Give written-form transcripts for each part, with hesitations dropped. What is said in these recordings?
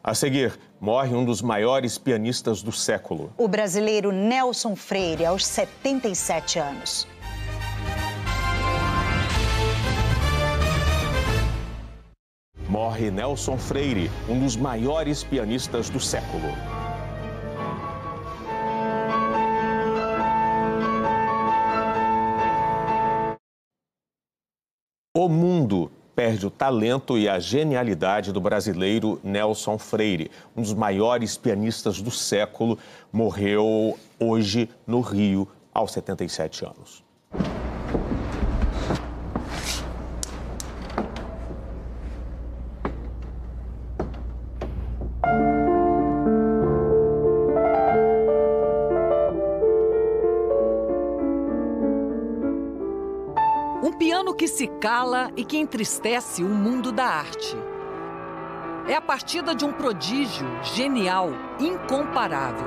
A seguir, morre um dos maiores pianistas do século. O brasileiro Nelson Freire, aos 77 anos. Morre Nelson Freire, um dos maiores pianistas do século. O mundo perde o talento e a genialidade do brasileiro Nelson Freire, um dos maiores pianistas do século, morreu hoje no Rio, aos 77 anos. Um piano que se cala e que entristece o mundo da arte. É a partida de um prodígio genial, incomparável.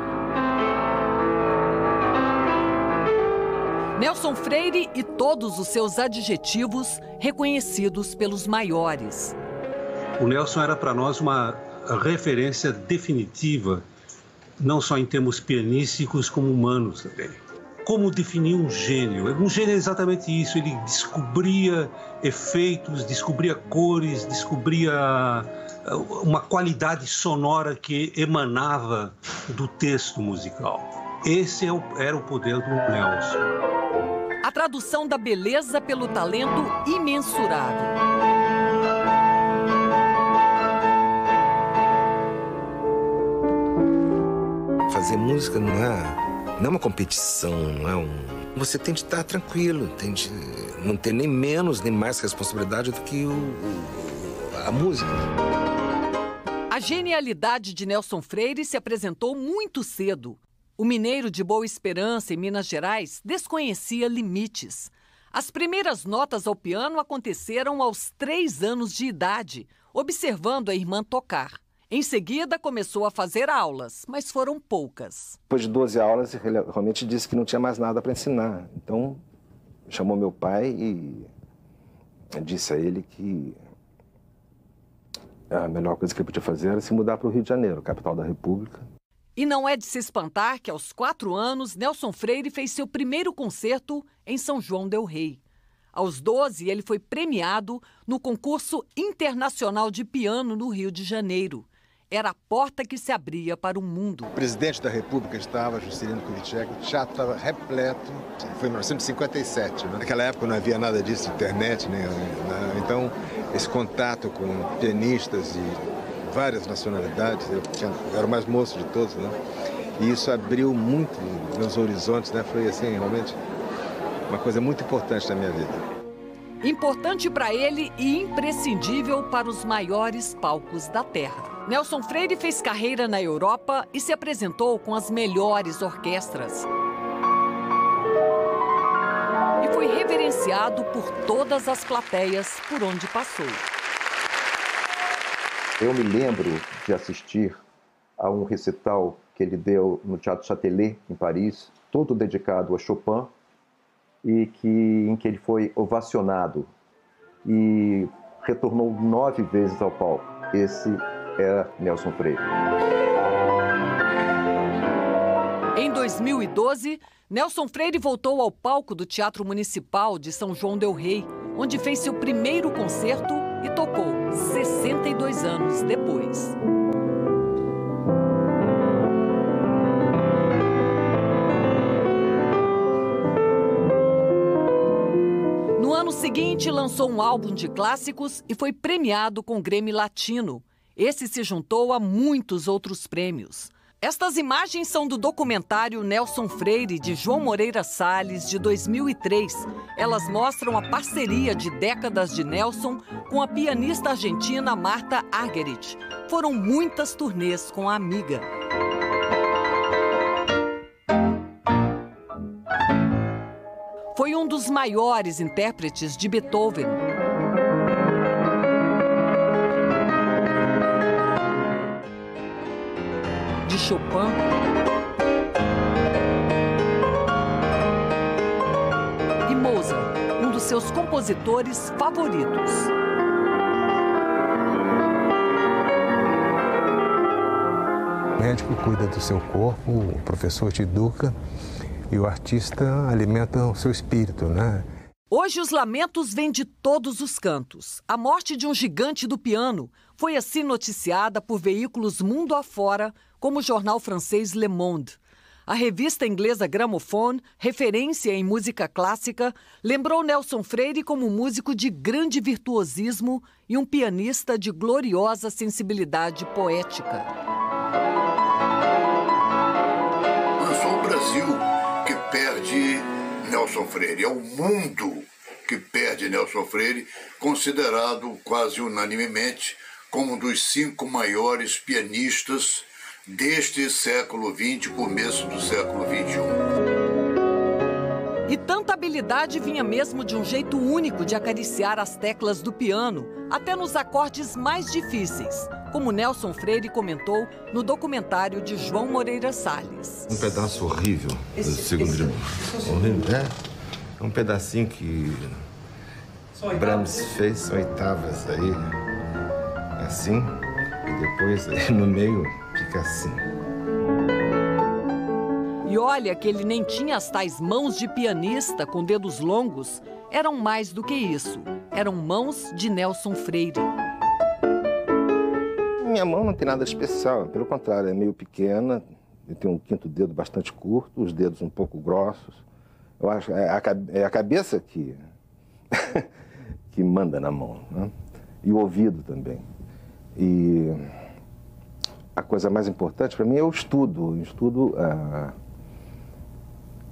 Nelson Freire e todos os seus adjetivos reconhecidos pelos maiores. O Nelson era para nós uma referência definitiva, não só em termos pianísticos, como humanos também. Como definir um gênio? Um gênio é exatamente isso, ele descobria efeitos, descobria cores, descobria uma qualidade sonora que emanava do texto musical. Esse era o poder do Nelson. A tradução da beleza pelo talento imensurável. Fazer música não é uma competição, Você tem de estar tranquilo, tem de não ter nem menos nem mais responsabilidade do que a música. A genialidade de Nelson Freire se apresentou muito cedo. O mineiro de Boa Esperança, em Minas Gerais, desconhecia limites. As primeiras notas ao piano aconteceram aos 3 anos de idade, observando a irmã tocar. Em seguida, começou a fazer aulas, mas foram poucas. Depois de 12 aulas, ele realmente disse que não tinha mais nada para ensinar. Então, chamou meu pai e disse a ele que a melhor coisa que ele podia fazer era se mudar para o Rio de Janeiro, capital da República. E não é de se espantar que, aos 4 anos, Nelson Freire fez seu primeiro concerto em São João del Rei. Aos 12, ele foi premiado no concurso internacional de piano no Rio de Janeiro. Era a porta que se abria para o mundo. O presidente da República estava, Juscelino Kubitschek, o teatro estava repleto. Foi em 1957, né? Naquela época não havia nada disso, internet, né? Então, esse contato com pianistas de várias nacionalidades, eu era o mais moço de todos, né? E isso abriu muito meus horizontes, né? Foi, assim, realmente uma coisa muito importante na minha vida. Importante para ele e imprescindível para os maiores palcos da Terra. Nelson Freire fez carreira na Europa e se apresentou com as melhores orquestras. E foi reverenciado por todas as plateias por onde passou. Eu me lembro de assistir a um recital que ele deu no Teatro Châtelet, em Paris, todo dedicado a Chopin, e em que ele foi ovacionado e retornou 9 vezes ao palco. Esse era Nelson Freire. Em 2012, Nelson Freire voltou ao palco do Teatro Municipal de São João del Rei, onde fez seu primeiro concerto e tocou 62 anos depois. No ano seguinte, lançou um álbum de clássicos e foi premiado com o Grammy Latino. Esse se juntou a muitos outros prêmios. Estas imagens são do documentário Nelson Freire, de João Moreira Salles, de 2003. Elas mostram a parceria de décadas de Nelson com a pianista argentina Marta Argerich. Foram muitas turnês com a amiga. Foi um dos maiores intérpretes de Beethoven. De Chopin. E Mozart, um dos seus compositores favoritos. O médico cuida do seu corpo, o professor te educa e o artista alimenta o seu espírito, né? Hoje os lamentos vêm de todos os cantos. A morte de um gigante do piano foi assim noticiada por veículos mundo afora, como o jornal francês Le Monde. A revista inglesa Gramophone, referência em música clássica, lembrou Nelson Freire como um músico de grande virtuosismo e um pianista de gloriosa sensibilidade poética. Não é só o Brasil que perde Nelson Freire, é o mundo que perde Nelson Freire, considerado quase unanimemente como um dos 5 maiores pianistas deste século XX, começo do século XXI. E tanta habilidade vinha mesmo de um jeito único de acariciar as teclas do piano, até nos acordes mais difíceis, como Nelson Freire comentou no documentário de João Moreira Salles. Um pedaço horrível do segundo de mão. Horrível, é um pedacinho que Brahms fez, são oitavas aí, assim, e depois no meio fica assim. E olha que ele nem tinha as tais mãos de pianista com dedos longos, eram mais do que isso, eram mãos de Nelson Freire. Minha mão não tem nada especial, pelo contrário, é meio pequena, eu tenho um quinto dedo bastante curto, os dedos um pouco grossos. Eu acho que é a cabeça que, que manda na mão, né? E o ouvido também. E a coisa mais importante para mim é o estudo. O estudo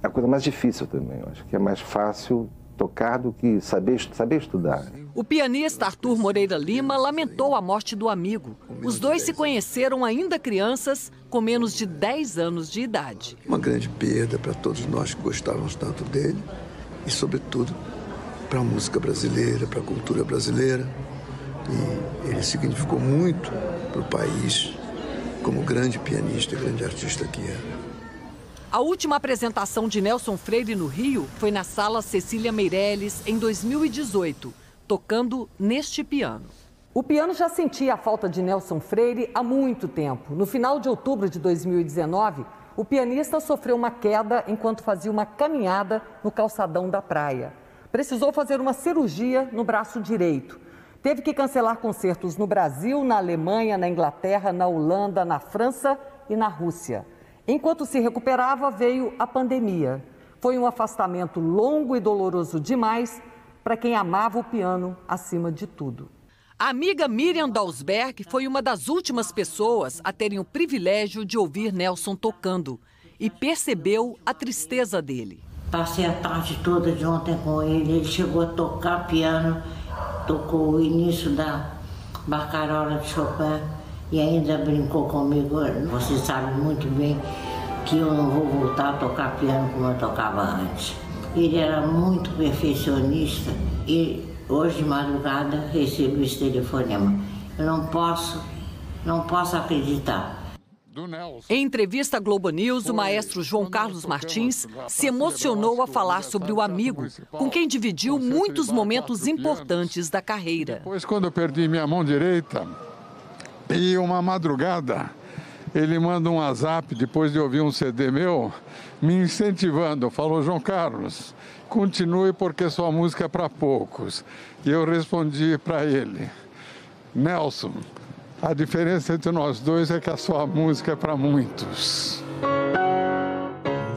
é a coisa mais difícil também. Eu acho que é mais fácil tocar do que saber estudar. O pianista Arthur Moreira Lima lamentou a morte do amigo. Os dois se conheceram ainda crianças, com menos de 10 anos de idade. Uma grande perda para todos nós que gostávamos tanto dele e, sobretudo, para a música brasileira, para a cultura brasileira. E ele significou muito para o país como grande pianista, grande artista que era. A última apresentação de Nelson Freire no Rio foi na Sala Cecília Meirelles, em 2018, tocando neste piano. O piano já sentia a falta de Nelson Freire há muito tempo. No final de outubro de 2019, o pianista sofreu uma queda enquanto fazia uma caminhada no calçadão da praia. Precisou fazer uma cirurgia no braço direito. Teve que cancelar concertos no Brasil, na Alemanha, na Inglaterra, na Holanda, na França e na Rússia. Enquanto se recuperava, veio a pandemia. Foi um afastamento longo e doloroso demais para quem amava o piano acima de tudo. A amiga Miriam Dalsberg foi uma das últimas pessoas a terem o privilégio de ouvir Nelson tocando e percebeu a tristeza dele. Passei a tarde toda de ontem com ele, ele chegou a tocar piano, tocou o início da Barcarola de Chopin e ainda brincou comigo. Você sabe muito bem que eu não vou voltar a tocar piano como eu tocava antes. Ele era muito perfeccionista e hoje de madrugada recebo esse telefonema. Eu não posso acreditar. Em entrevista à Globo News, o maestro João Carlos Martins se emocionou a falar sobre o amigo, com quem dividiu muitos momentos importantes da carreira. Depois, quando eu perdi minha mão direita, e uma madrugada, ele manda um WhatsApp, depois de ouvir um CD meu, me incentivando. Falou: João Carlos, continue porque sua música é para poucos. E eu respondi para ele: Nelson, a diferença entre nós dois é que a sua música é para muitos.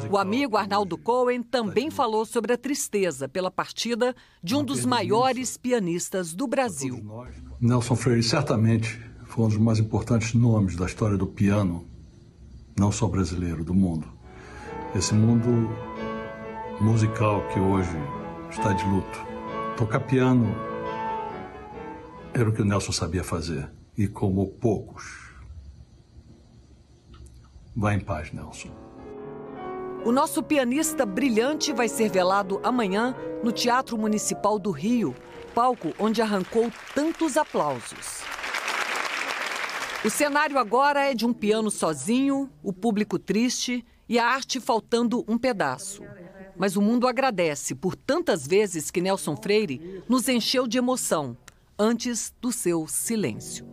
O amigo Arnaldo Cohen também falou sobre a tristeza pela partida de um dos maiores pianistas do Brasil. Nelson Freire certamente foi um dos mais importantes nomes da história do piano, não só brasileiro, do mundo. Esse mundo musical que hoje está de luto. Tocar piano era o que o Nelson sabia fazer. E como poucos. Vá em paz, Nelson. O nosso pianista brilhante vai ser velado amanhã no Teatro Municipal do Rio, palco onde arrancou tantos aplausos. O cenário agora é de um piano sozinho, o público triste e a arte faltando um pedaço. Mas o mundo agradece por tantas vezes que Nelson Freire nos encheu de emoção antes do seu silêncio.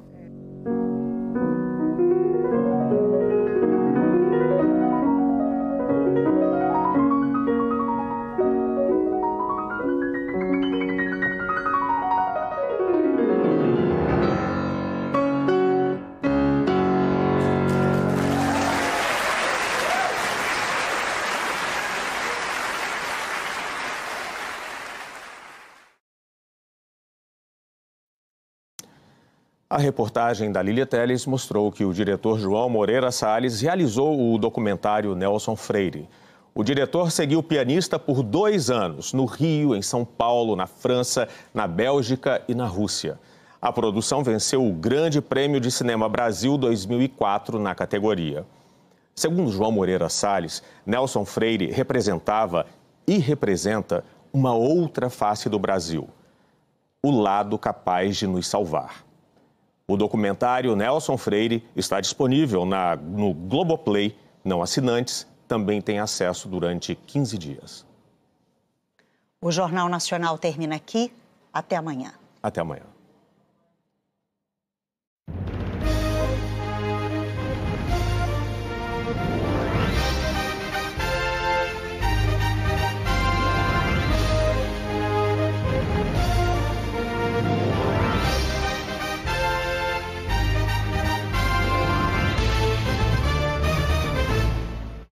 A reportagem da Lília Telles mostrou que o diretor João Moreira Salles realizou o documentário Nelson Freire. O diretor seguiu o pianista por 2 anos, no Rio, em São Paulo, na França, na Bélgica e na Rússia. A produção venceu o Grande Prêmio de Cinema Brasil 2004 na categoria. Segundo João Moreira Salles, Nelson Freire representava e representa uma outra face do Brasil, o lado capaz de nos salvar. O documentário Nelson Freire está disponível no Globoplay. Não assinantes também têm acesso durante 15 dias. O Jornal Nacional termina aqui. Até amanhã. Até amanhã.